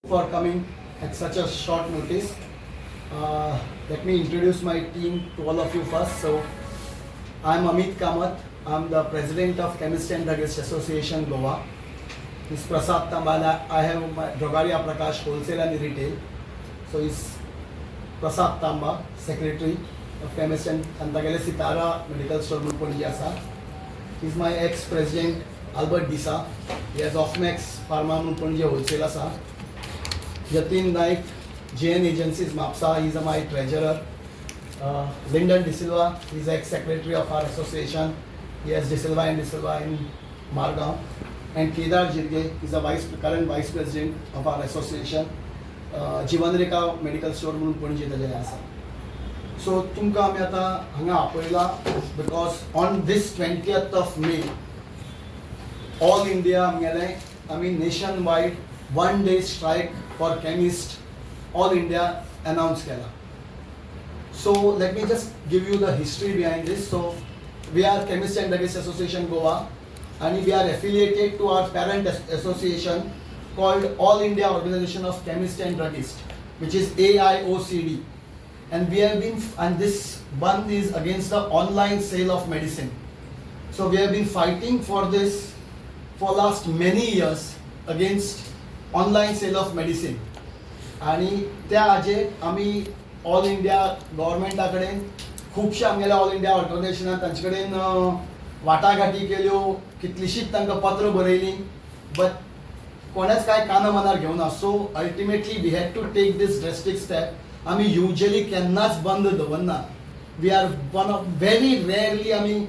for coming at such a short notice. Let me introduce my team to all of you first. So, I'm Amit Kamath. I'm the president of Chemist and Druggist Association Goa. This is Prasad Tambala. I have my Drogaria Prakash Wholesale and Retail. So, is Prasad Tamba, secretary of Chemist and Tagale Sitara Medical Store Munponi. He's my ex-president Albert Disa. He has Offmax Pharma Munponi Wholesale. Yatin Naik, JN Agencies Mapsa, he's my treasurer. Lyndon De Silva, he's ex-secretary of our association. He has De Silva in Margao. And Kedar Jirge, he's a current vice president of our association. Jivanreka Medical Store म्हणून पणजे आसा. So तुमकां आमी आतां हांगा आपयला because on this 20th of May, all India आमगेलें nationwide one-day strike for chemist, all India announced केला. So let me just give you the history behind this. So we are Chemist and Druggist Association Goa, and we are affiliated to our parent association called All India Organization of Chemist and Druggist, which is AIOCD. And we have been, and this one is against the online sale of medicine. So we have been fighting for this for last many years against online sale of medicine. आणि त्या हाजेर आमी all India गव्हर्मेंटा कडेन खुबशे आमगेल्या all India ऑर्गनायझेशनान तांचे कडेन वाटाघाटी केल्यो, कितलीशीच तांकां पत्र बरयलीं, बट कोणेच कांय काना मनार घेवना. So ultimately we had to take this drastic step. आमी युजली केन्नाच बंद दवरना. We are one of very rarely आमी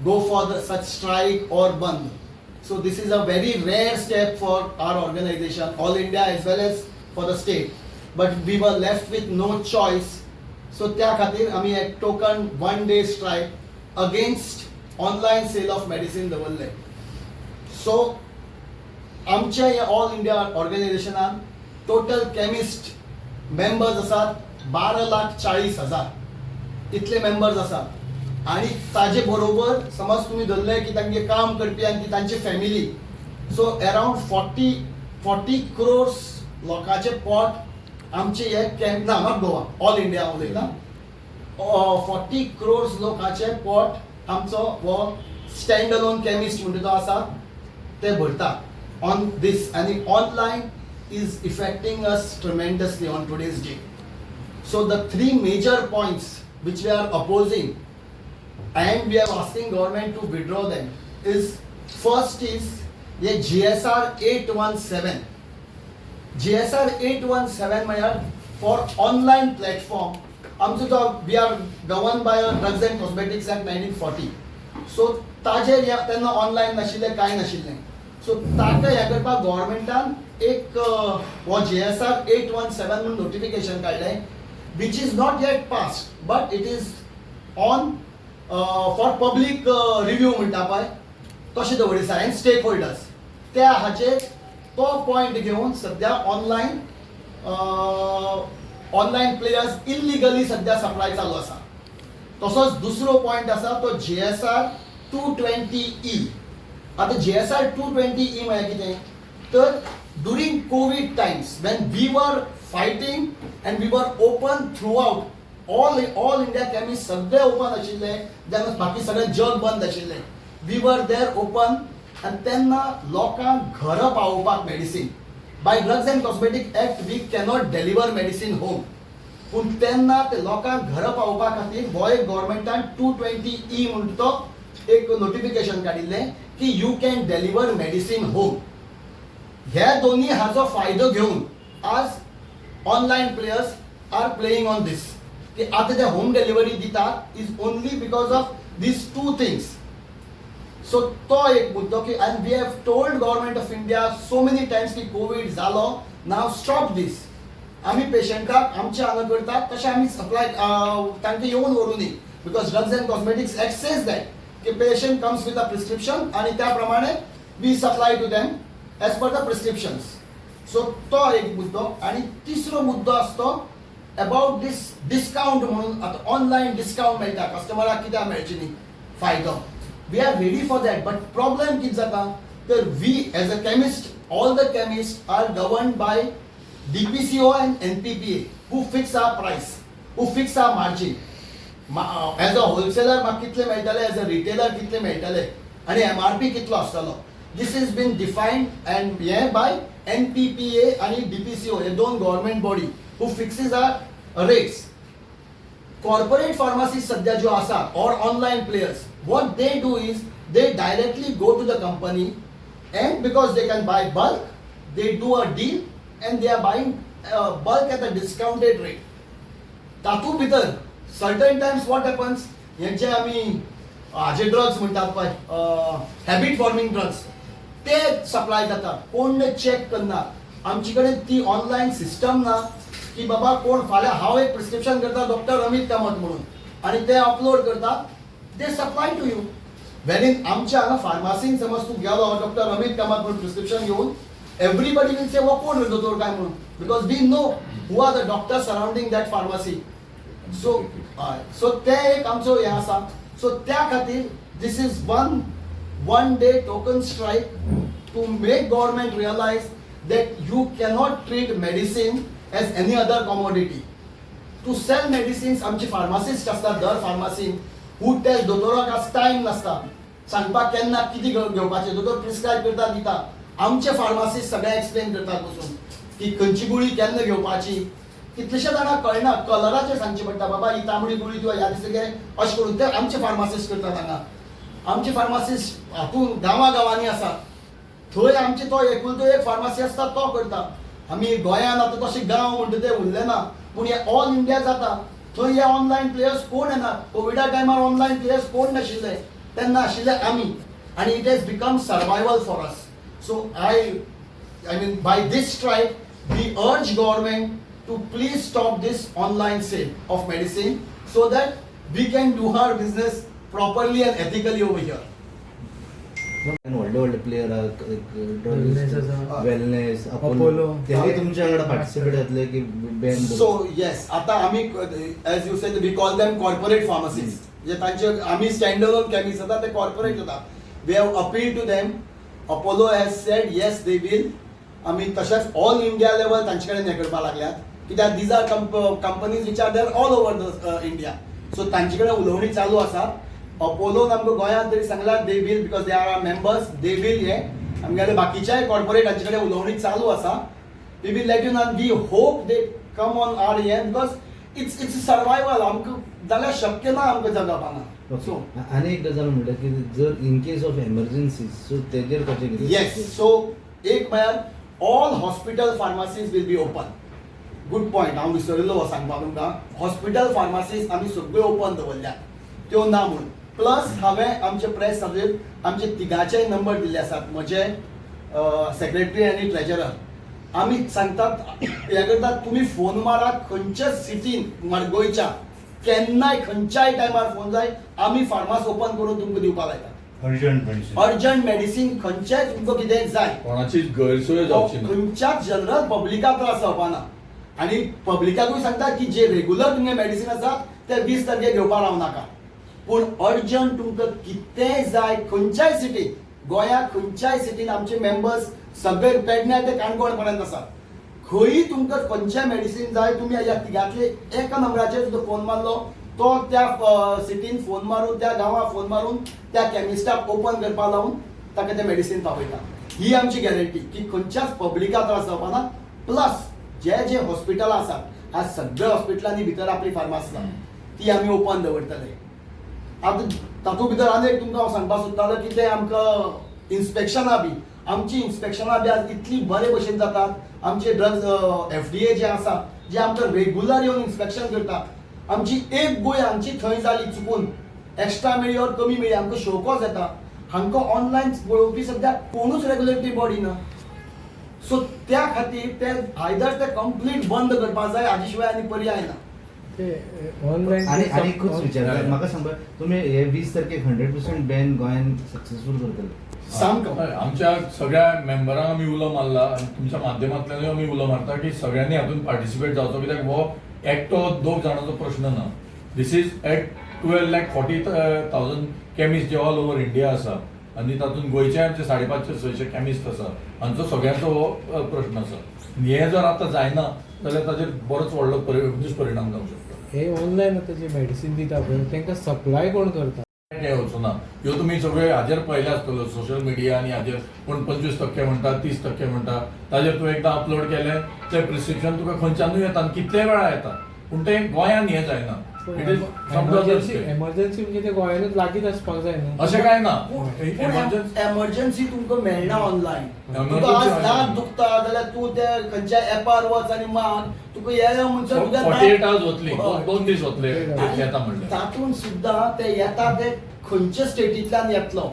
go for such strike or बंद. So this is a very rare step for our organization, All India as well as for the state. But we were left with no choice. So त्या खातीर आमी एक token one-day strike against online sale of medicine दवरले. So आमच्या ह्या All India organizationan total chemist members आसात 12,40,000 इतले members आसात. आणि ताजे बरोबर समज तुम्ही धरले की तांचे काम करपी आणि तांची फॅमिली, सो अराउंड 40 crores लोकांचे पोट आमचे हे कॅम्प ना म्हाका गोवा ऑल इंडिया उलयता 40 crores लोकांचे पोट आमचो हो स्टँड अलोन केमिस्ट म्हणटा तो आसा ते भरता ऑन दीस. आनी online is affecting us tremendously on today's day. So the 3 major points which we are opposing and we are asking government to withdraw them is, first is the GSR 817. GSR 817 म्हळ्यार for online platform आमचो तो we are governed by Drugs and Cosmetics Act 1940. So ताजेर तेन्ना online नाशिल्लें कांय नाशिल्लें. So ताका हें करपाक गव्हर्मेंटान एक हो GSR 817 म्हणून नोटिफिकेशन काडलें, which is not yet passed but it is on for public review म्हणटा पळय तशें दवरिसा एंड स्टेक होल्डर्स त्या हाचेर तो पॉयंट घेवन सद्या ऑनलायन प्लेयर्स इल्लिगली सद्या सप्लाय चालू आसा. तसोच दुसरो पॉयंट आसा तो GSR 220E. आतां GSR 220E म्हळ्यार कितें तर during covid times when we were fighting and we were open throughout all India chemist सगळे ओपन आशिल्ले जेन्ना बाकी सगळें जग बंद आशिल्लें. वी वर देर ओपन आनी तेन्ना लोकांक घरा पावोवपाक medicine by drugs and cosmetic act we cannot deliver medicine home. पूण तेन्ना ते लोकांक घरा पावोवपा खातीर हो एक गव्हर्मेंटान 220E म्हणटा तो एक नोटिफिकेशन काडिल्लें की you can deliver medicine home. हे दोनी हाचो फायदो घेवन आज online players are playing on this. की आता ते होम डिलिव्हरी दितात is only because of these 2 things. So तो एक मुद्दो की and we have told government of India so many times की कोविड जालो नाव स्टॉप दीस. आमी पेशंटाक आमचे हांगा करतात तशें आमी सप्लाय तांकां येवन व्हरू न्ही because drugs and cosmetics act says that की patient comes with a prescription आणि त्या प्रमाणे we supply to them as per the prescriptions. So तो एक मुद्दो. आणि तिसरो मुद्दो आसतो अबाउट दिस डिस्काउंट म्हणून. आता ऑनलायन डिस्काउंट मेळटा कस्टमराक कित्याक मेळची न्ही फायदो. We are ready for that but problem कितें जाता तर we as a chemist all the chemists are governed by DPCO and NPPA who fix our price, who fix our margin. As a wholesaler म्हाका कितले मेळटले, as a retailer कितले मेळटले आणि MRP कितलो आसतलो. This has been defined and by NPPA आणि DPCO, हे दोन government body who fixes our rates. Corporate pharmacies सध्या ज्यो आसा or online players, what they do is they directly go to the company and because they can buy bulk, they do a deal and they are buying bulk at a discounted rate. तातूंत भितर certain times what happens, यांचे आमी हाजे drugs म्हणटात पळय, habit forming drugs, ते supply जातात. कोण चेक करना. आमचे कडेन ती ऑनलायन सिस्टम ना की बाबा कोण फाल्यां हांव एक प्रिस्क्रिप्शन करता डॉक्टर अमित कामत म्हणून आणि ते अपलोड करता, ते सप्लाय टू यू. वेन आमच्या हांगा फार्मासीन समज तूं गेलो डॉक्टर अमित कामत म्हणून प्रिस्क्रिप्शन घेवन, एवरीबडी विल से वो कोण दोतोर काय म्हणून, because we know who are the doctor surrounding that pharmacy. So ते एक आमचो हे आसा. सो त्या खातीर this is one day token strike to make government realize that you cannot treat medicine as any other commodity. To sell medicines, आमचे pharmacist असतात दर फार्मासीन, who tell दोतोराक आज टाइम नसता सांगपाक केन्ना किती घेवपाचें, दोतोर प्रिस्क्रायब करता दिता. आमचे फार्मासिस्ट सगळे एक्सप्लेन करतात बसून की खंयची गुळी केन्ना घेवपाची. कितलेशे जाणांक कळना, कलराचेर सांगचें पडटा बाबा ही तांबडी गुळी तुवें ह्या दिसा घे अशें करून, ते आमचे फार्मासिस्ट करतात हांगा. आमचे फार्मासिस्ट हातून गांवांनी आसा, थंय आमचे तो एकुलतो एक फार्मासी आसता तो करता. आमी गोंयांत आतां तशें गांव म्हणटा ते उरले ना, पूण हे ऑल इंडिया जाता. थंय हे ऑनलायन प्लेयर्स कोण येना. कोविडा टायमार ऑनलायन प्लेयर्स कोण नाशिल्ले, तेन्ना आशिल्ले आमी, आनी it has become survival for us. So I mean by this strike we urge government to please stop this online sale of medicine so that we can do our business properly and ethically over here. व्हडले player wellness Apollo ते तुमच्याकडे participate जातले की ban. So yes, आता आम्ही as you said we call them corporate pharmacies, जे तांचे आम्ही स्टँड अलोन केमिस्ट जाता ते कॉर्पोरेट जाता. We have appeal to them. Apollo has said yes they will. आम्ही तशेंच ऑल इंडिया लेवल तांचे कडेन हे करपाक लागल्यात, कित्याक these are companies which are there all over the India. सो तांचे कडेन उलोवणी चालू आसा. अपोलोन आमकां गोंयांत तरी सांगल्यार they will, because they are are members, they will. हे आमगेले बाकीच्याय कॉर्पोरेटांचे कडेन उलोवणी चालू आसा. We will let you know. We hope they come on our हे, बिकॉज इट्स सर्वायवल. आमकां जाल्यार शक्य ना आमकां जगप हांगा. सो आनी एक गजाल म्हणल्यार की जर in case of emergency so तेजेर कशें कितें. येस, सो एक म्हळ्यार all hospital pharmacies will be open. Good point, हांव विसरिल्लो सांगपाक तुमकां. हॉस्पिटल फार्मासीज आमी सगळ्यो ओपन दवरल्या, त्यो ना म्हणून. प्लस हांवें आमचे प्रेस सगळे आमचे तिगाचेय नंबर दिल्ले आसात, म्हजे सेक्रेटरी आनी ट्रेजरर. आमी सांगतात हे करतात, तुमी फोन मारात खंयच्या सिटीन गोंयच्या केन्नाय खंयच्याय टायमार फोन जाय, आमी फार्मास ओपन करून तुमकां दिवपाक लायतात. अर्जंट मेडिसीन खंयचेय तुमकां कितें जाय, कोणाची गैरसोय जावची ना, खंयच्याच जनरल पब्लिकाक त्रास जावपा ना. आणि पब्लिकाकूय सांगता की जे रेग्युलर तुमगे मेडिसीन आसा ते 20 तारखेक घेवपाक रावनाका. पूण अर्जंट तुमकां कितेंय जाय खंयच्याय सिटीन, गोंयाक खंयच्याय सिटीन आमचे मेंबर्स सगळे पेडण्या ते काणकोण पर्यंत आसात. खंयी तुमकां खंयचें मेडिसीन जाय, तुमी ह्या तिगांतले एका नंबराचेर सुद्दां फोन मारलो, तो त्या सिटीन फोन मारून, त्या गांवाक फोन मारून त्या केमिस्टाक ओपन करपाक लावून ताका तें मेडिसीन पावयता. ही आमची गॅरंटी की खंयच्याच पब्लिकाक त्रास जावपा ना. प्लस जे हॉस्पिटलां आसात, आज सगळ्या हॉस्पिटलांनी भितर आपली फार्मास आसा, ती आमी ओपन दवरतले. आतां तातूंत भितर आनी एक तुमकां हांव सांगपाक सोदतालो की ते आमकां इन्स्पेक्शनां बी, आमची इन्स्पेक्शनां बी आज इतली बरे भशेन जातात. आमचे ड्रग्स FDA जे आसा, जे आमकां रेग्युलर येवन इन्स्पेक्शन करता. आमची एक गुळी हांगची थंय जाली चुकून, एक्स्ट्रा मेळ्ळी ऑर कमी मेळ्ळी, आमकां शोकॉज येता. हांकां ऑनलायन पळोवपी सद्याक कोणूच रेग्युलेटरी बॉडी ना. सो त्या खातीर ते आयदर ते कंप्लीट बंद करपाक जाय, हाजे शिवाय आनी पर्याय ना. आणि खूप विचार म्हाका सांग, तुम्ही हे 20 तारखेक 100% बॅन गोंयान सक्सेसफुल करतले. सामको आमच्या सगळ्या मेंबरांक आमी उलो मारला आणि तुमच्या माध्यमांतल्यानूय आमी उलो मारता की सगळ्यांनी हातून पार्टिसिपेट जावचो, कित्याक हो एकटो दोग जाणांचो प्रश्न ना. दिस इज एट 12,40,000 केमिस्ट जे ऑल ओवर इंडिया आसा, आनी तातूंत गोंयचे आमचे 550-600 कॅमिस्ट आसा हांचो सगळ्यांचो हो प्रश्न आसा. हे जर आतां जायना जाल्यार ताचेर बरोच व्हडलो दुश्परिणाम जावंक शकता. हे ऑनलायन आतां जे मेडिसीन दिता पळय तांकां सप्लाय कोण करता? हे वचूना ह्यो तुमी सगळे हाजेर पयले आसतलो सोशल मिडिया आनी हाजेर कोण 25% म्हणटा 30% म्हणटा ताजेर तूं एकदां अपलोड केलें तें प्रिस्क्रिप्शन तुका खंयच्यानूय येता आनी कितले वेळा येता पूण तें गोंयांत हें जायना. इट इज एमर्जन्सी म्हणजे ते गोंयानूच लागींच आसपाक जाय न्हू. अशें काय ना. एमर्जन्सी तुमकां मेळना ऑनलायन. Emergency तुका आज online. दात दुखता जाल्यार तूं त्या खंयच्या एपार वच आनी माग तुका येया म्हणसर तुका 48 hours वतली हय. 2 दीस वतले आनी येता म्हणल्यार. तातूंत सुद्दां ते येता ते खंयच्या स्टेटींतल्यान येतलो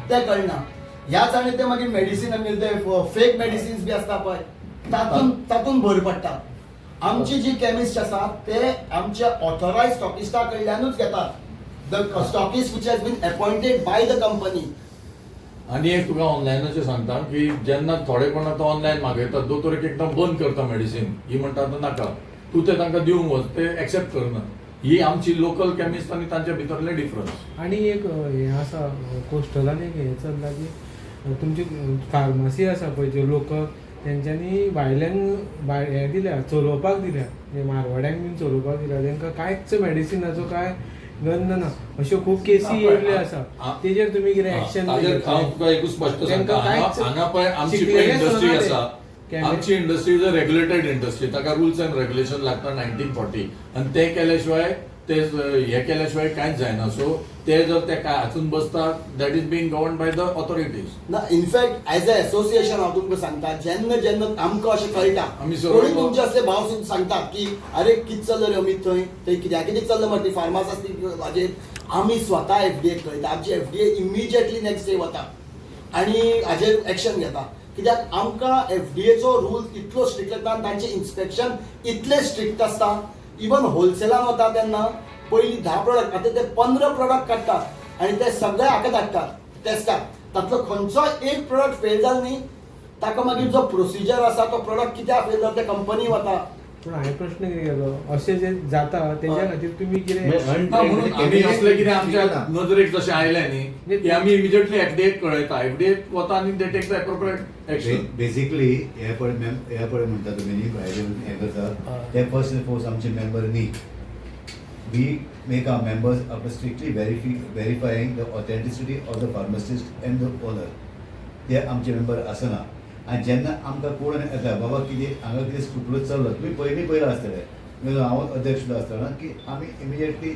ते कळना. ह्याच आनी ते मागीर मेडिसीन आनी ते फेक मेडिसिन्स बी आसता पळय तातूंत भर पडटा. आमची जी केमिस्ट आसात ते आमच्या ऑथोरायज स्टॉकिस्टा कडल्यानूच घेतात. The stockist which has been appointed by the company. आनी एक तुका ऑनलायनाचें सांगता की जेन्ना थोडे कोण आतां ऑनलायन मागयतात दोतोर एकदम बंद करता मेडिसीन ही म्हणटा आतां नाका तूं तें तांकां दिवंक वच ते एक्सेप्ट करना. ही आमची लोकल केमिस्ट आनी तांच्या भितरले डिफरन्स. आनी एक हे आसा कोस्टलान एक हे चल्ला की तुमची फार्मासी आसा पळय ज्यो लोकल तेंच्यांनी भायल्यान हे दिल्या चलोवपाक दिल्या म्हणजे मारवाड्यांक बीन चलोवपाक दिल्या तांकां कांयच मेडिसिनाचो काय गंध ना. अश्यो खूब केसी येयल्ल्यो आसा तेजेर तुमी कितें एक्शन ताजेर हांव तुका एकूच स्पश्ट सांगता हांगा पळय आमची पळय इंडस्ट्री आसा आमची industry is a regulated industry ताका रुल्स अँड रेग्युलेशन लागता 1940 आनी ते केल्या ते हे केल्या शिवाय कांयच जायना. सो ते जर ते हातून बसता that is being govern by the authorities. ना इनफॅक्ट एज अ एसोसिएशन हांव तुमकां सांगता जेन्ना जेन्ना आमकां अशें कळटा आमी सगळे कोणी तुमचे असले भाव सुद्दां सांगतात की अरे कितें चल्लें रे अमीत थंय कित्याक कितें चल्लें मरे ती फार्मास हाजेर आमी स्वता FDA कळयता. आमची FDA इमिजिएटली नेक्स्ट डे वता आनी हाजेर एक्शन घेता कित्याक आमकां FDAचो रूल इतलो स्ट्रिक्ट लागता आनी तांचें इन्स्पेक्शन इतलें स्ट्रिक्ट आसता. इवन होलसेलान वता तेन्ना पयलीं 10 प्रोडक्ट आतां ते 15 प्रोडक्ट काडटात आनी ते सगळे हाका धाडटात टेस्टाक. तातलो खंयचो एक प्रोडक्ट फेल जालो न्ही ताका मागीर जो प्रोसिजर आसा तो प्रोडक्ट कित्याक फेल जालो ते कंपनी वता. पूण हांवें प्रश्न कितें केलो अशें जे जाता तेज्या खातीर तुमी कितें म्हणून आमी असले कितें आमच्या नजरेक जशें आयलें न्ही की आमी इमिजिएटली FDA कळयता. FDA वता आनी they take the appropriate action. Basically हे पळय म्हणटा तुमी न्ही भायले हें करता ते फर्स्ट एंड फॉरमोस्ट आमचे मेंबर न्ही. We make our members after strictly verifying the authenticity of the pharmacist and the owner. ते आमचे मेंबर आसना. आनी जेन्ना आमकां कोण येता बाबा कितें हांगा कितें स्क्रुपुलस चल्लो तुमी पयलीं आसतले हांव अध्यक्ष सुद्दां आसतना की आमी इमिजिएटली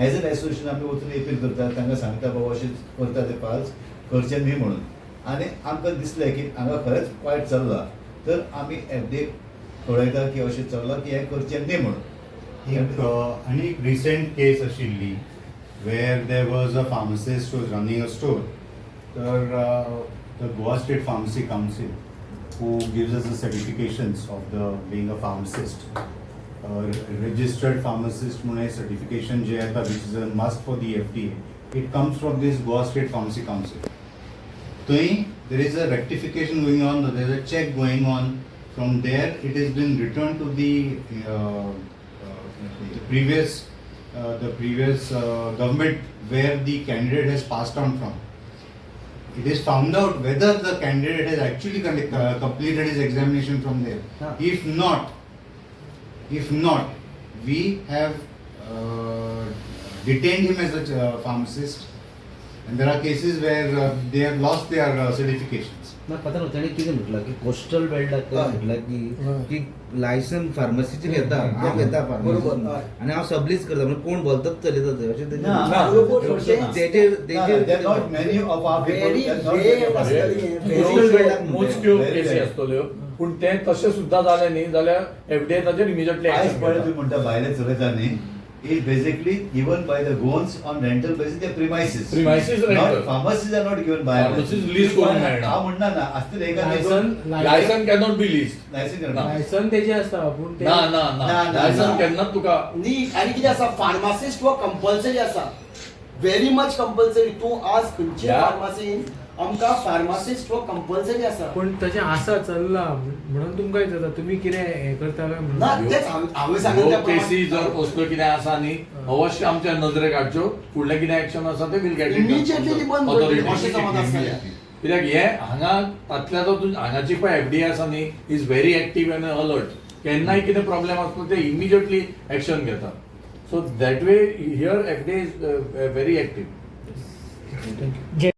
एज एन एसोसिएशन आमी वचून अपील करता तांकां सांगता बाबा अशें करता ते फाल्स करचें न्ही म्हणून. आनी आमकां दिसलें की हांगा खरेंच वायट चल्लां तर आमी FDA कळयता की अशें चल्लां की हें करचें न्ही म्हणून. आनी एक रिसेंट केस आशिल्ली where there was a pharmacist was running a store. तर the Goa State Pharmacy Council who gives us the certifications of the being a pharmacist, registered pharmacist म्हणून certification जे येता which is a must for the FDA, it comes from this Goa State Pharmacy Council. Thoi there is a rectification going on, there is a check going on. From there it has been returned to the previous government where the candidate has passed on from. It is found out whether the candidate has actually completed his examination from there. If not, we have detained him as a pharmacist, and there are cases where they have lost their certifications. ना पता ताणें कितें म्हटलां की coastal बेल्टाक म्हटलां की licence फार्मसीचेर घेता हांव घेता pharmacy आनी हांव सबलीच करता म्हणजे कोण बोलतात चलयता थंय अशें मोजक्यो केसी आसतल्यो पूण ते तशें सुद्दां जालें न्ही जाल्यार FDA ताचेर इमिजिएटली आयज पळय तुमी म्हणटा भायले चलयता न्ही is basically given by the Goans on rental basis. Their premises rental. Not pharmacies are not given by pharmacies lease करून मेळना. हांव म्हणना ना आसतले एका licence cannot be lease. Licence तेजे आसता पूण ना लायसन केन्नाच तुका न्ही. आनी कितें आसा फार्मासिस्ट हो कंपल्सरी आसा व्हेरी मच कंपल्सरी. तूं आज खंयचे फार्मासीन आमकां फार्मासिस्ट हो कंपल्सरी आसा. पण तशें आसा चल्ला म्हणून तुमकां विचारता तुमी कितें हें करता काय ना म्हणून तेच हांवें सांगलें त्या ह्यो केसी जर प्रमाणे असलो कितें आसा न्ही अवश्य आमच्या नजरेक हाडच्यो फुडलें कितें एक्शन आसा ते विल गेट Immediately ती बंद करतली, अशें समज आसतलें. कित्याक हे हांगा तातल्या तो हांगाची पळय एफडीए आसा न्ही is very active end alert केन्नाय कितें प्रॉब्लेम आसलो ते इमिजिएटली एक्शन घेता so that way here FDA is very active. Thank you.